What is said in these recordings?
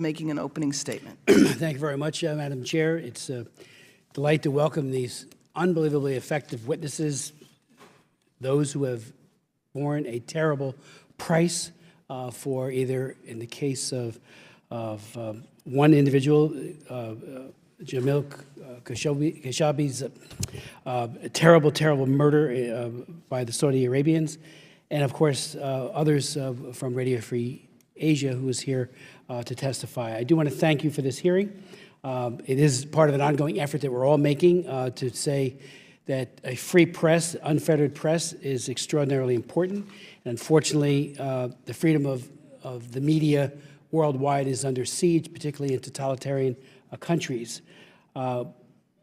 making an opening statement. Thank you very much, Madam Chair. It's a delight to welcome these unbelievably effective witnesses, those who have borne a terrible price for either, in the case of one individual, Jamil Khashoggi's terrible, terrible murder by the Saudi Arabians, and of course others from Radio Free Asia who is here to testify. I do want to thank you for this hearing. It is part of an ongoing effort that we're all making to say that a free press, unfettered press, is extraordinarily important. And unfortunately, the freedom of the media worldwide is under siege, particularly in totalitarian countries.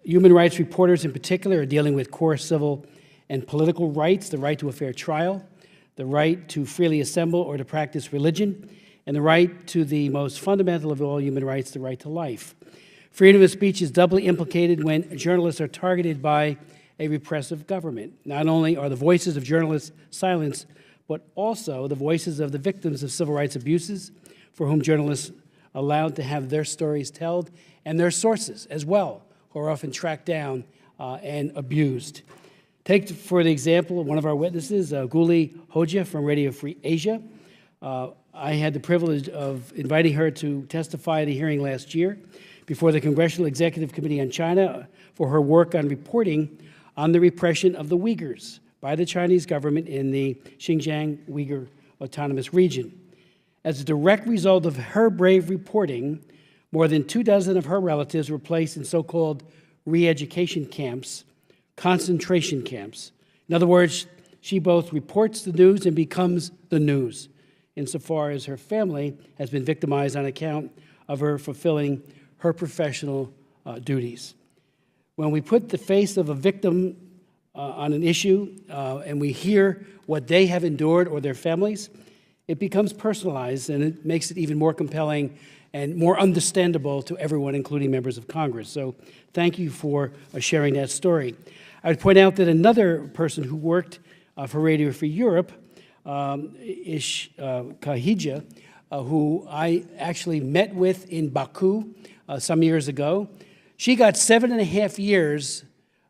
Human rights reporters in particular are dealing with core civil and political rights, the right to a fair trial, the right to freely assemble or to practice religion, and the right to the most fundamental of all human rights, the right to life. Freedom of speech is doubly implicated when journalists are targeted by a repressive government. Not only are the voices of journalists silenced, but also the voices of the victims of civil rights abuses, for whom journalists are allowed to have their stories told, and their sources as well, who are often tracked down and abused. Take, for the example, one of our witnesses, Guli Hoja from Radio Free Asia. I had the privilege of inviting her to testify at a hearing last year before the Congressional Executive Committee on China for her work on reporting on the repression of the Uyghurs by the Chinese government in the Xinjiang Uyghur Autonomous Region. As a direct result of her brave reporting, more than 24 of her relatives were placed in so-called re-education camps, concentration camps. In other words, she both reports the news and becomes the news, insofar as her family has been victimized on account of her fulfilling her professional duties. When we put the face of a victim on an issue and we hear what they have endured or their families, it becomes personalized, and it makes it even more compelling and more understandable to everyone, including members of Congress. So thank you for sharing that story. I would point out that another person who worked for Radio Free Europe, Ish Kahija, who I actually met with in Baku some years ago, she got 7.5 years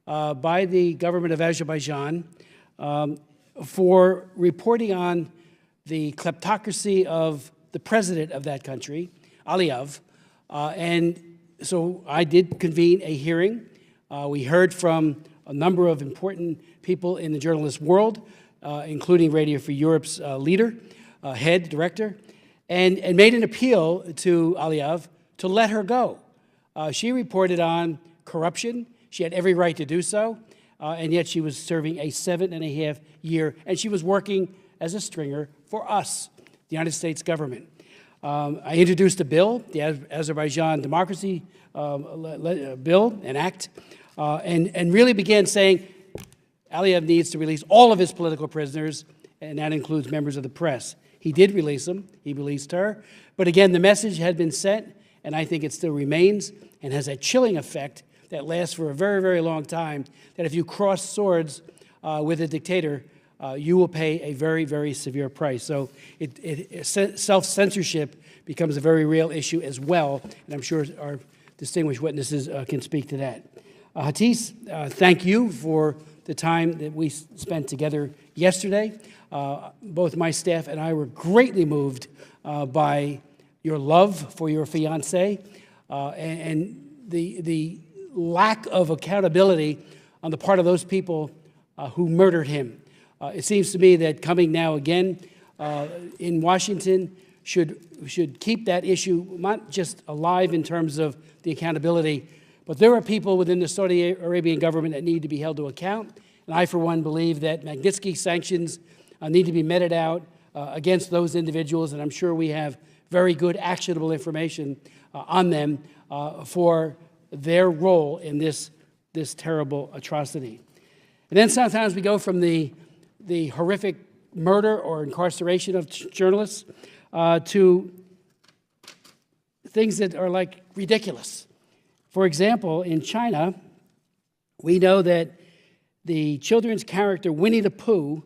by the government of Azerbaijan for reporting on the kleptocracy of the president of that country, Aliyev. And so I did convene a hearing. We heard from a number of important people in the journalist world, including Radio Free Europe's leader, head, director, and made an appeal to Aliyev to let her go. She reported on corruption. She had every right to do so, and yet she was serving a 7.5 year, and she was working as a stringer for us, the United States government. I introduced a bill, the Azerbaijan Democracy Bill, an act, and really began saying Aliyev needs to release all of his political prisoners, and that includes members of the press. He did release them. He released her. But again, the message had been sent, and I think it still remains and has a chilling effect that lasts for a very, very long time, that if you cross swords with a dictator, you will pay a very, very severe price. So self-censorship becomes a very real issue as well, and I'm sure our distinguished witnesses can speak to that. Hatis, thank you for the time that we spent together yesterday. Both my staff and I were greatly moved by your love for your fiancé and the lack of accountability on the part of those people who murdered him. It seems to me that coming now again in Washington should keep that issue not just alive in terms of the accountability, but there are people within the Saudi Arabian government that need to be held to account. And I, for one, believe that Magnitsky sanctions need to be meted out against those individuals, and I'm sure we have very good actionable information on them for their role in this terrible atrocity. And then sometimes we go from the horrific murder or incarceration of journalists to things that are like ridiculous. For example, in China, we know that the children's character Winnie the Pooh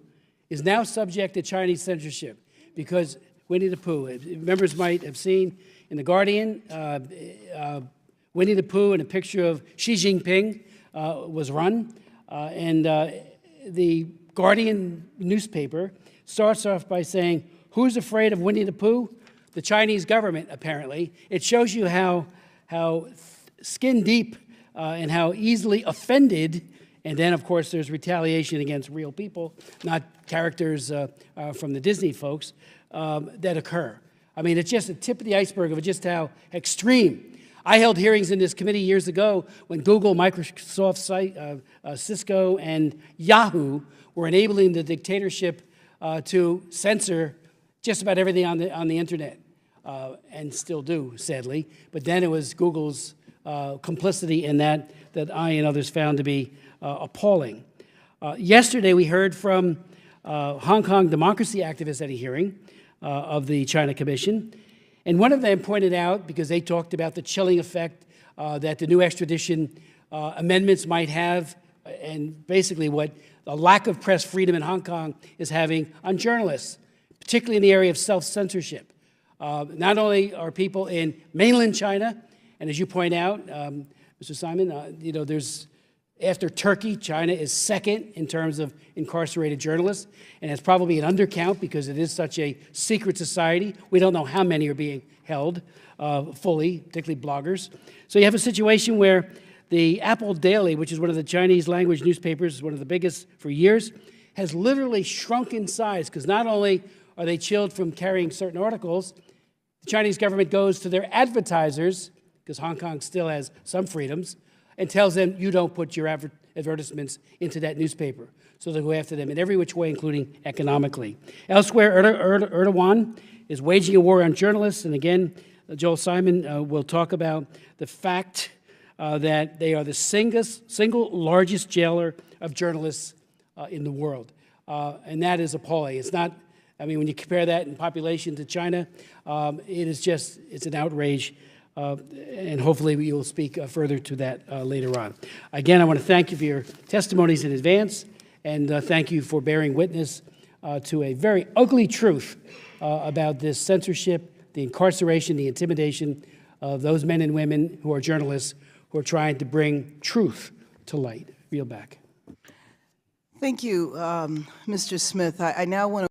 is now subject to Chinese censorship because Winnie the Pooh, members might have seen in The Guardian, Winnie the Pooh and a picture of Xi Jinping was run. And the Guardian newspaper starts off by saying, "Who's afraid of Winnie the Pooh?" The Chinese government, apparently. It shows you how skin deep and how easily offended, and then, of course, there's retaliation against real people, not characters from the Disney folks, that occur. I mean, it's just the tip of the iceberg of just how extreme. I held hearings in this committee years ago when Google, Microsoft, Cisco, and Yahoo were enabling the dictatorship to censor just about everything on the internet, and still do, sadly. But then it was Google's complicity in that I and others found to be appalling. Yesterday, we heard from Hong Kong democracy activists at a hearing of the China Commission. And one of them pointed out, because they talked about the chilling effect that the new extradition amendments might have, and basically what a lack of press freedom in Hong Kong is having on journalists, particularly in the area of self-censorship. Not only are people in mainland China, and as you point out, Mr. Simon, there's, after Turkey, China is second in terms of incarcerated journalists, and it's probably an undercount because it is such a secret society. We don't know how many are being held fully, particularly bloggers. So you have a situation where the Apple Daily, which is one of the Chinese language newspapers, one of the biggest for years, has literally shrunk in size because not only are they chilled from carrying certain articles, the Chinese government goes to their advertisers, because Hong Kong still has some freedoms, and tells them, you don't put your advertisements into that newspaper. So they go after them in every which way, including economically. Elsewhere, Erdogan is waging a war on journalists. And again, Joel Simon will talk about the fact that they are the single largest jailer of journalists in the world. And that is appalling. It's not, I mean, when you compare that in population to China, it is just, it's an outrage. And hopefully you will speak further to that later on. Again, I want to thank you for your testimonies in advance, and thank you for bearing witness to a very ugly truth about this censorship, the incarceration, the intimidation of those men and women who are journalists who are trying to bring truth to light. Reel back. Thank you, Mr. Smith. I now want to